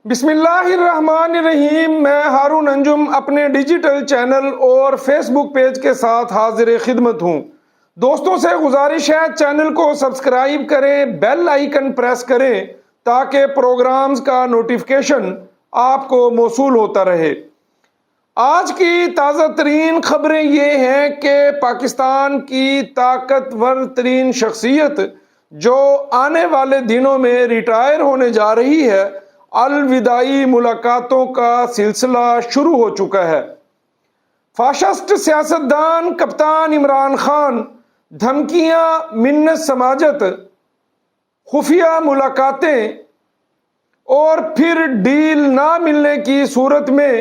بسم اللہ الرحمن الرحیم۔ میں ہارون انجم اپنے ڈیجیٹل چینل اور فیس بک پیج کے ساتھ حاضر خدمت ہوں۔ دوستوں سے گزارش ہے چینل کو سبسکرائب کریں، بیل آئیکن پریس کریں تاکہ پروگرامز کا نوٹیفیکیشن آپ کو موصول ہوتا رہے۔ آج کی تازہ ترین خبریں یہ ہیں کہ پاکستان کی طاقتور ترین شخصیت جو آنے والے دنوں میں ریٹائر ہونے جا رہی ہے، الوداعی ملاقاتوں کا سلسلہ شروع ہو چکا ہے۔ فاشسٹ سیاستدان کپتان عمران خان، دھمکیاں، منت سماجت، خفیہ ملاقاتیں اور پھر ڈیل نہ ملنے کی صورت میں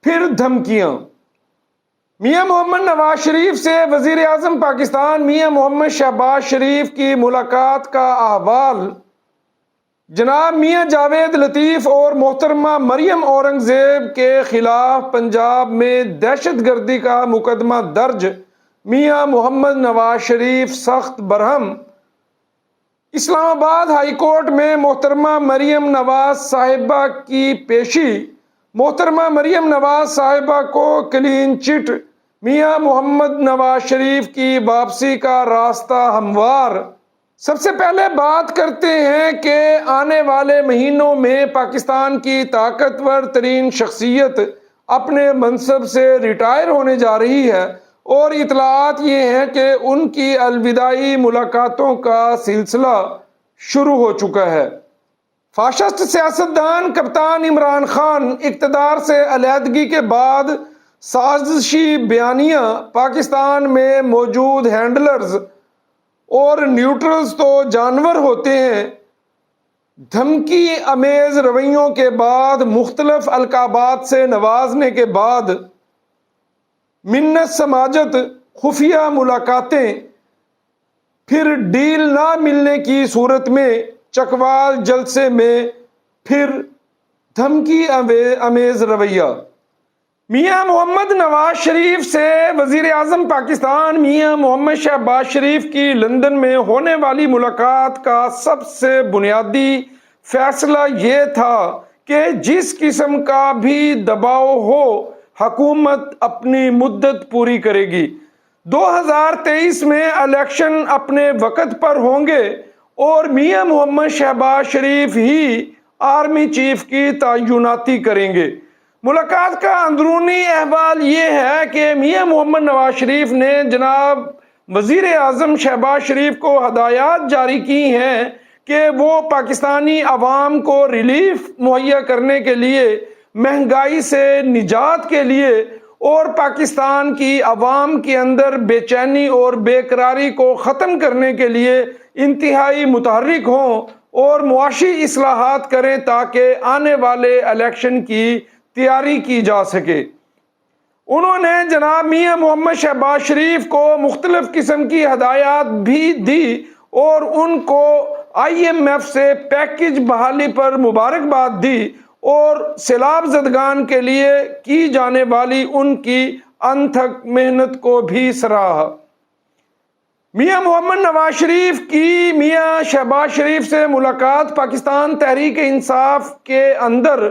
پھر دھمکیاں۔ میاں محمد نواز شریف سے وزیر اعظم پاکستان میاں محمد شہباز شریف کی ملاقات کا احوال۔ جناب میاں جاوید لطیف اور محترمہ مریم اورنگزیب کے خلاف پنجاب میں دہشت گردی کا مقدمہ درج، میاں محمد نواز شریف سخت برہم۔ اسلام آباد ہائی کورٹ میں محترمہ مریم نواز صاحبہ کی پیشی، محترمہ مریم نواز صاحبہ کو کلین چٹ، میاں محمد نواز شریف کی واپسی کا راستہ ہموار۔ سب سے پہلے بات کرتے ہیں کہ آنے والے مہینوں میں پاکستان کی طاقتور ترین شخصیت اپنے منصب سے ریٹائر ہونے جا رہی ہے، اور اطلاعات یہ ہیں کہ ان کی الوداعی ملاقاتوں کا سلسلہ شروع ہو چکا ہے۔ فاشسٹ سیاستدان کپتان عمران خان اقتدار سے علیحدگی کے بعد سازشی بیانیہ، پاکستان میں موجود ہینڈلرز اور نیوٹرلز تو جانور ہوتے ہیں، دھمکی امیز رویوں کے بعد، مختلف القابات سے نوازنے کے بعد، منت سماجت، خفیہ ملاقاتیں، پھر ڈیل نہ ملنے کی صورت میں چکوال جلسے میں پھر دھمکی امیز رویہ۔ میاں محمد نواز شریف سے وزیر اعظم پاکستان میاں محمد شہباز شریف کی لندن میں ہونے والی ملاقات کا سب سے بنیادی فیصلہ یہ تھا کہ جس قسم کا بھی دباؤ ہو، حکومت اپنی مدت پوری کرے گی۔ 2023 میں الیکشن اپنے وقت پر ہوں گے اور میاں محمد شہباز شریف ہی آرمی چیف کی تعیناتی کریں گے۔ ملاقات کا اندرونی احوال یہ ہے کہ میاں محمد نواز شریف نے جناب وزیر اعظم شہباز شریف کو ہدایات جاری کی ہیں کہ وہ پاکستانی عوام کو ریلیف مہیا کرنے کے لیے، مہنگائی سے نجات کے لیے اور پاکستان کی عوام کے اندر بے چینی اور بے قراری کو ختم کرنے کے لیے انتہائی متحرک ہوں اور معاشی اصلاحات کریں تاکہ آنے والے الیکشن کی تیاری کی جا سکے۔ انہوں نے جناب میاں محمد شہباز شریف کو مختلف قسم کی ہدایات بھی دی اور ان کو IMF سے پیکج بحالی پر مبارکباد دی اور سیلاب زدگان کے لیے کی جانے والی ان کی انتھک محنت کو بھی سراہا۔ میاں محمد نواز شریف کی میاں شہباز شریف سے ملاقات پاکستان تحریک انصاف کے اندر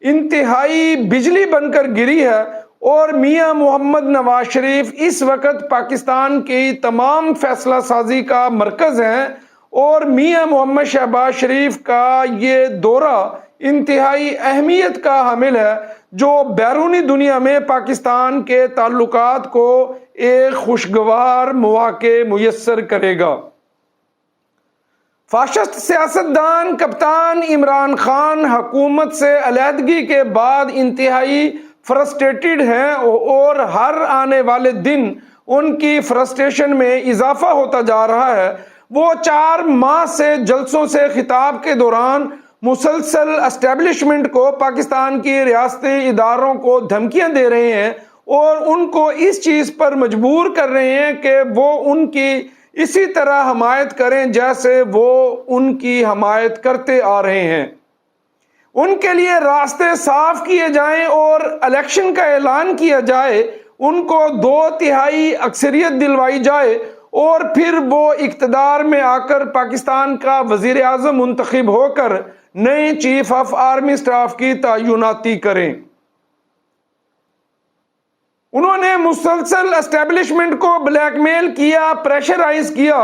انتہائی بجلی بن کر گری ہے، اور میاں محمد نواز شریف اس وقت پاکستان کی تمام فیصلہ سازی کا مرکز ہیں، اور میاں محمد شہباز شریف کا یہ دورہ انتہائی اہمیت کا حامل ہے جو بیرونی دنیا میں پاکستان کے تعلقات کو ایک خوشگوار مواقع میسر کرے گا۔ فاشسٹ سیاستدان کپتان عمران خان حکومت سے علیحدگی کے بعد انتہائی فرسٹریٹڈ ہیں، اور ہر آنے والے دن ان کی فرسٹریشن میں اضافہ ہوتا جا رہا ہے۔ وہ 4 ماہ سے جلسوں سے خطاب کے دوران مسلسل اسٹیبلشمنٹ کو، پاکستان کی ریاستی اداروں کو دھمکیاں دے رہے ہیں اور ان کو اس چیز پر مجبور کر رہے ہیں کہ وہ ان کی اسی طرح حمایت کریں جیسے وہ ان کی حمایت کرتے آ رہے ہیں۔ ان کے لیے راستے صاف کیے جائیں اور الیکشن کا اعلان کیا جائے، ان کو 2/3 اکثریت دلوائی جائے اور پھر وہ اقتدار میں آ کر پاکستان کا وزیر اعظم منتخب ہو کر نئے چیف آف آرمی سٹاف کی تعیناتی کریں۔ انہوں نے مسلسل اسٹیبلشمنٹ کو بلیک میل کیا، پریشرائز کیا۔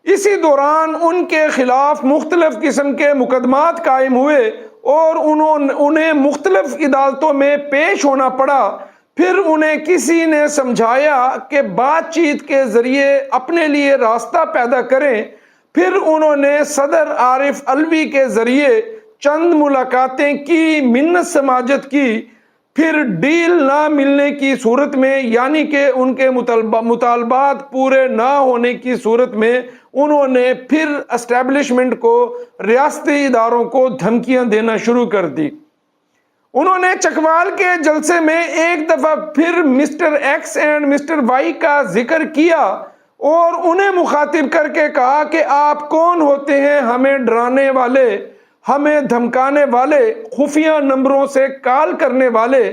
اسی دوران ان کے خلاف مختلف قسم کے مقدمات قائم ہوئے اور انہیں مختلف عدالتوں میں پیش ہونا پڑا۔ پھر انہیں کسی نے سمجھایا کہ بات چیت کے ذریعے اپنے لیے راستہ پیدا کریں۔ پھر انہوں نے صدر عارف علوی کے ذریعے چند ملاقاتیں کی، منت سماجت کی۔ پھر ڈیل نہ ملنے کی صورت میں، یعنی کہ ان کے مطالبات پورے نہ ہونے کی صورت میں، انہوں نے پھر اسٹیبلشمنٹ کو، ریاستی اداروں کو دھمکیاں دینا شروع کر دی۔ انہوں نے چکوال کے جلسے میں ایک دفعہ پھر mister X and mister Y کا ذکر کیا اور انہیں مخاطب کر کے کہا کہ آپ کون ہوتے ہیں ہمیں ڈرانے والے، ہمیں دھمکانے والے، خفیہ نمبروں سے کال کرنے والے۔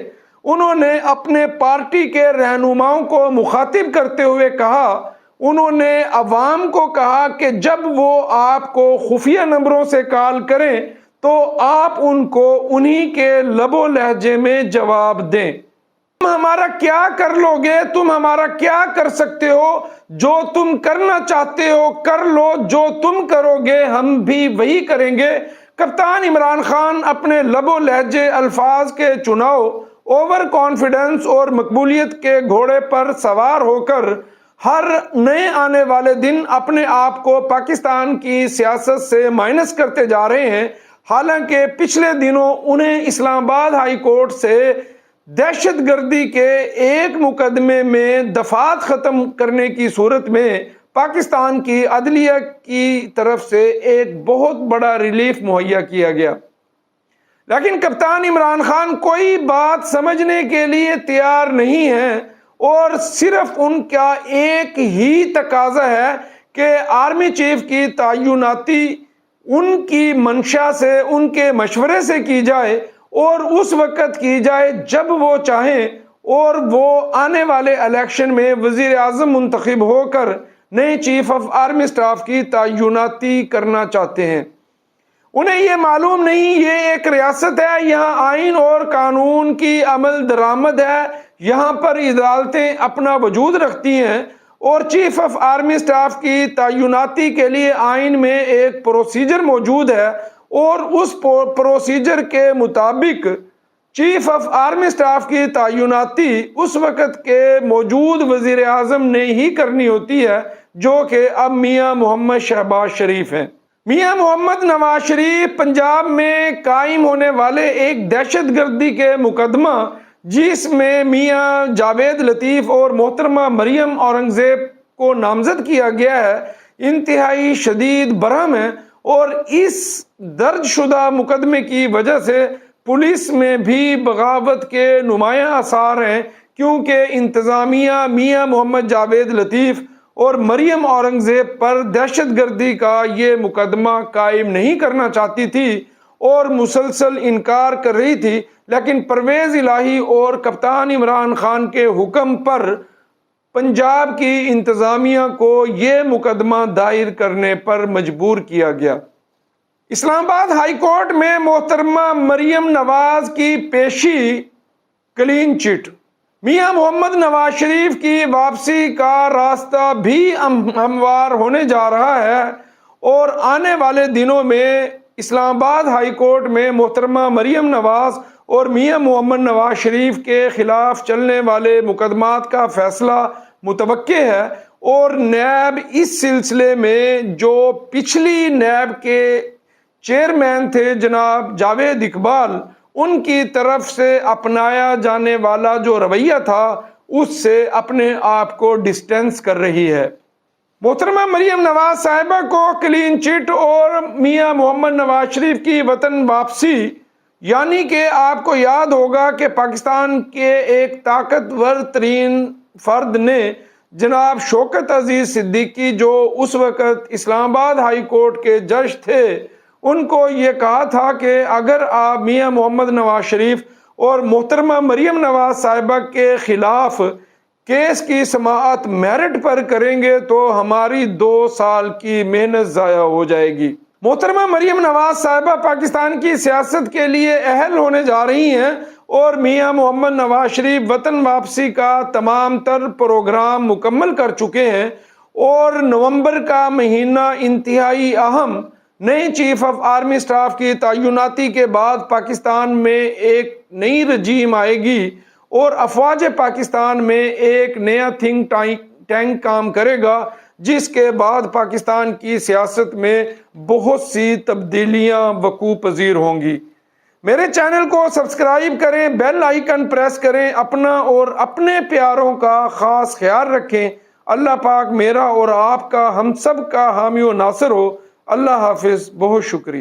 انہوں نے اپنے پارٹی کے رہنماؤں کو مخاطب کرتے ہوئے کہا، انہوں نے عوام کو کہا کہ جب وہ آپ کو خفیہ نمبروں سے کال کریں تو آپ ان کو انہی کے لب و لہجے میں جواب دیں۔ تم ہمارا کیا کر لو گے؟ تم ہمارا کیا کر سکتے ہو؟ جو تم کرنا چاہتے ہو کر لو، جو تم کرو گے ہم بھی وہی کریں گے۔ کپتان عمران خان اپنے لب و لہجے، الفاظ کے چناؤ، اوور کانفیڈنس اور مقبولیت کے گھوڑے پر سوار ہو کر ہر نئے آنے والے دن اپنے آپ کو پاکستان کی سیاست سے مائنس کرتے جا رہے ہیں۔ حالانکہ پچھلے دنوں انہیں اسلام آباد ہائی کورٹ سے دہشت گردی کے ایک مقدمے میں دفعات ختم کرنے کی صورت میں پاکستان کی عدلیہ کی طرف سے ایک بہت بڑا ریلیف مہیا کیا گیا، لیکن کپتان عمران خان کوئی بات سمجھنے کے لیے تیار نہیں ہے اور صرف ان کا ایک ہی تقاضا ہے کہ آرمی چیف کی تعیناتی ان کی منشا سے، ان کے مشورے سے کی جائے اور اس وقت کی جائے جب وہ چاہیں، اور وہ آنے والے الیکشن میں وزیر اعظم منتخب ہو کر نئے چیف آف آرمی سٹاف کی تعیناتی کرنا چاہتے ہیں۔ انہیں یہ معلوم نہیں یہ ایک ریاست ہے، یہاں آئین اور قانون کی عمل درآمد ہے، یہاں پر عدالتیں اپنا وجود رکھتی ہیں اور چیف آف آرمی سٹاف کی تعیناتی کے لیے آئین میں ایک پروسیجر موجود ہے اور اس پروسیجر کے مطابق چیف آف آرمی سٹاف کی تعیناتی اس وقت کے موجود وزیر اعظم نے ہی کرنی ہوتی ہے، جو کہ اب میاں محمد شہباز شریف ہیں۔ میاں محمد نواز شریف پنجاب میں قائم ہونے والے ایک دہشت گردی کے مقدمہ، جس میں میاں جاوید لطیف اور محترمہ مریم اورنگزیب کو نامزد کیا گیا ہے، انتہائی شدید برہم ہے اور اس درج شدہ مقدمے کی وجہ سے پولیس میں بھی بغاوت کے نمایاں آثار ہیں، کیونکہ انتظامیہ میاں محمد جاوید لطیف اور مریم اورنگزیب پر دہشت گردی کا یہ مقدمہ قائم نہیں کرنا چاہتی تھی اور مسلسل انکار کر رہی تھی، لیکن پرویز الہی اور کپتان عمران خان کے حکم پر پنجاب کی انتظامیہ کو یہ مقدمہ دائر کرنے پر مجبور کیا گیا۔ اسلام آباد ہائی کورٹ میں محترمہ مریم نواز کی پیشی کلین چٹ۔ میاں محمد نواز شریف کی واپسی کا راستہ بھی ہموار ہونے جا رہا ہے اور آنے والے دنوں میں اسلام آباد ہائی کورٹ میں محترمہ مریم نواز اور میاں محمد نواز شریف کے خلاف چلنے والے مقدمات کا فیصلہ متوقع ہے، اور نیب اس سلسلے میں جو پچھلی نیب کے چیئرمین تھے جناب جاوید اقبال، ان کی طرف سے اپنایا جانے والا جو رویہ تھا اس سے اپنے آپ کو ڈسٹینس کر رہی ہے۔ محترمہ مریم نواز صاحبہ کو کلین چٹ اور میاں محمد نواز شریف کی وطن واپسی، یعنی کہ آپ کو یاد ہوگا کہ پاکستان کے ایک طاقتور ترین فرد نے جناب شوکت عزیز صدیقی، جو اس وقت اسلام آباد ہائی کورٹ کے جج تھے، ان کو یہ کہا تھا کہ اگر آپ میاں محمد نواز شریف اور محترمہ مریم نواز صاحبہ کے خلاف کیس کی سماعت میرٹ پر کریں گے تو ہماری 2 سال کی محنت ضائع ہو جائے گی۔ محترمہ مریم نواز صاحبہ پاکستان کی سیاست کے لیے اہل ہونے جا رہی ہیں اور میاں محمد نواز شریف وطن واپسی کا تمام تر پروگرام مکمل کر چکے ہیں اور نومبر کا مہینہ انتہائی اہم نئے چیف آف آرمی سٹاف کی تعیناتی کے بعد پاکستان میں ایک نئی رجیم آئے گی اور افواج پاکستان میں ایک نیا تھنک ٹینک کام کرے گا، جس کے بعد پاکستان کی سیاست میں بہت سی تبدیلیاں وقوع پذیر ہوں گی۔ میرے چینل کو سبسکرائب کریں، بیل آئیکن پریس کریں، اپنا اور اپنے پیاروں کا خاص خیال رکھیں۔ اللہ پاک میرا اور آپ کا ہم سب کا حامی و ناصر ہو۔ اللہ حافظ، بہت شکریہ۔